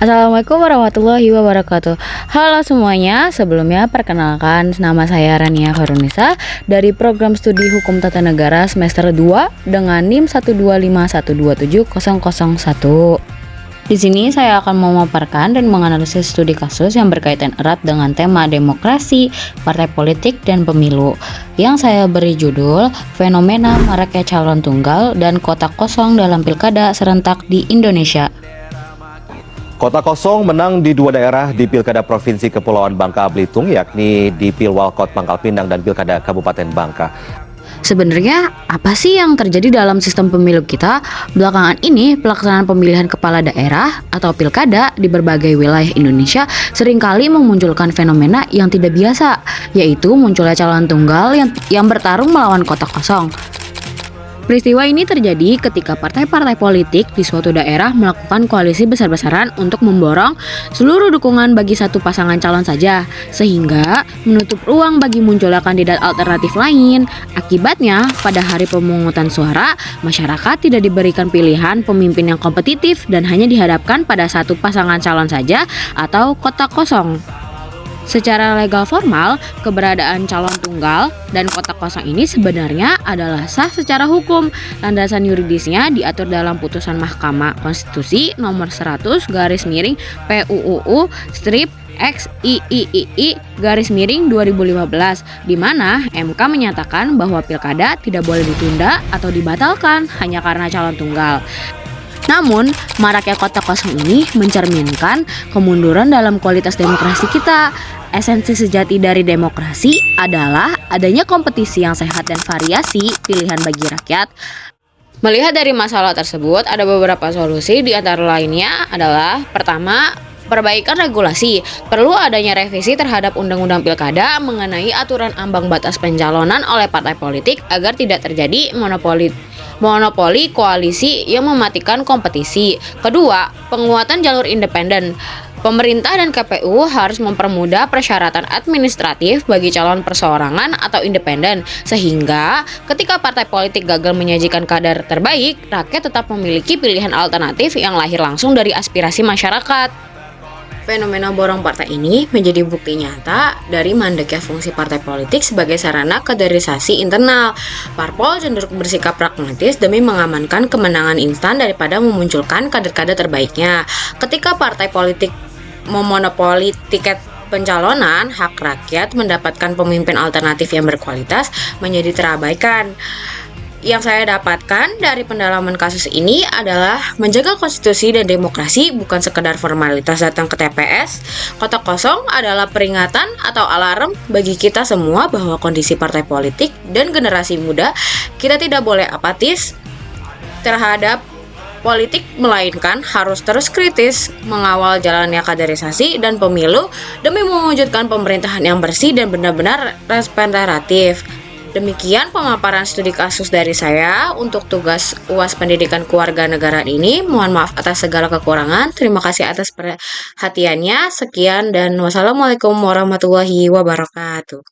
Assalamualaikum warahmatullahi wabarakatuh. Halo semuanya, sebelumnya perkenalkan nama saya Rania Farunisa dari program studi Hukum Tata Negara semester 2 dengan NIM 125127001. Di sini saya akan memaparkan dan menganalisis studi kasus yang berkaitan erat dengan tema demokrasi, partai politik, dan pemilu yang saya beri judul Fenomena Maraknya Calon Tunggal dan Kotak Kosong dalam Pilkada Serentak di Indonesia. Kota kosong menang di dua daerah di Pilkada Provinsi Kepulauan Bangka Belitung, yakni di Pilwalkot Pangkal Pinang dan Pilkada Kabupaten Bangka. Sebenarnya apa sih yang terjadi dalam sistem pemilu kita? Belakangan ini pelaksanaan pemilihan kepala daerah atau pilkada di berbagai wilayah Indonesia seringkali memunculkan fenomena yang tidak biasa, yaitu munculnya calon tunggal yang bertarung melawan kotak kosong. Peristiwa ini terjadi ketika partai-partai politik di suatu daerah melakukan koalisi besar-besaran untuk memborong seluruh dukungan bagi satu pasangan calon saja, sehingga menutup ruang bagi munculnya kandidat alternatif lain. Akibatnya, pada hari pemungutan suara, masyarakat tidak diberikan pilihan pemimpin yang kompetitif dan hanya dihadapkan pada satu pasangan calon saja atau kotak kosong. Secara legal formal, keberadaan calon tunggal dan kotak kosong ini sebenarnya adalah sah secara hukum. Landasan yuridisnya diatur dalam putusan Mahkamah Konstitusi nomor 100 garis miring PUUU strip XIII garis miring 2015, di mana MK menyatakan bahwa pilkada tidak boleh ditunda atau dibatalkan hanya karena calon tunggal. Namun, maraknya kotak kosong ini mencerminkan kemunduran dalam kualitas demokrasi kita. Esensi sejati dari demokrasi adalah adanya kompetisi yang sehat dan variasi pilihan bagi rakyat. Melihat dari masalah tersebut, ada beberapa solusi, di antara lainnya adalah: pertama, perbaikan regulasi. Perlu adanya revisi terhadap Undang-Undang Pilkada mengenai aturan ambang batas pencalonan oleh partai politik agar tidak terjadi monopoli koalisi yang mematikan kompetisi. Kedua, penguatan jalur independen. Pemerintah dan KPU harus mempermudah persyaratan administratif bagi calon perseorangan atau independen, sehingga ketika partai politik gagal menyajikan kader terbaik, rakyat tetap memiliki pilihan alternatif yang lahir langsung dari aspirasi masyarakat. Fenomena borong partai ini menjadi bukti nyata dari mandeknya fungsi partai politik sebagai sarana kaderisasi internal. Parpol cenderung bersikap pragmatis demi mengamankan kemenangan instan daripada memunculkan kader-kader terbaiknya. Ketika partai politik memonopoli tiket pencalonan, hak rakyat mendapatkan pemimpin alternatif yang berkualitas menjadi terabaikan. Yang saya dapatkan dari pendalaman kasus ini adalah menjaga konstitusi dan demokrasi bukan sekedar formalitas datang ke TPS. Kotak kosong adalah peringatan atau alarm bagi kita semua bahwa kondisi partai politik dan generasi muda kita tidak boleh apatis terhadap politik, melainkan harus terus kritis mengawal jalannya kaderisasi dan pemilu demi mewujudkan pemerintahan yang bersih dan benar-benar representatif. Demikian pemaparan studi kasus dari saya untuk tugas UAS Pendidikan Kewarganegaraan ini. Mohon maaf atas segala kekurangan. Terima kasih atas perhatiannya. Sekian dan wassalamualaikum warahmatullahi wabarakatuh.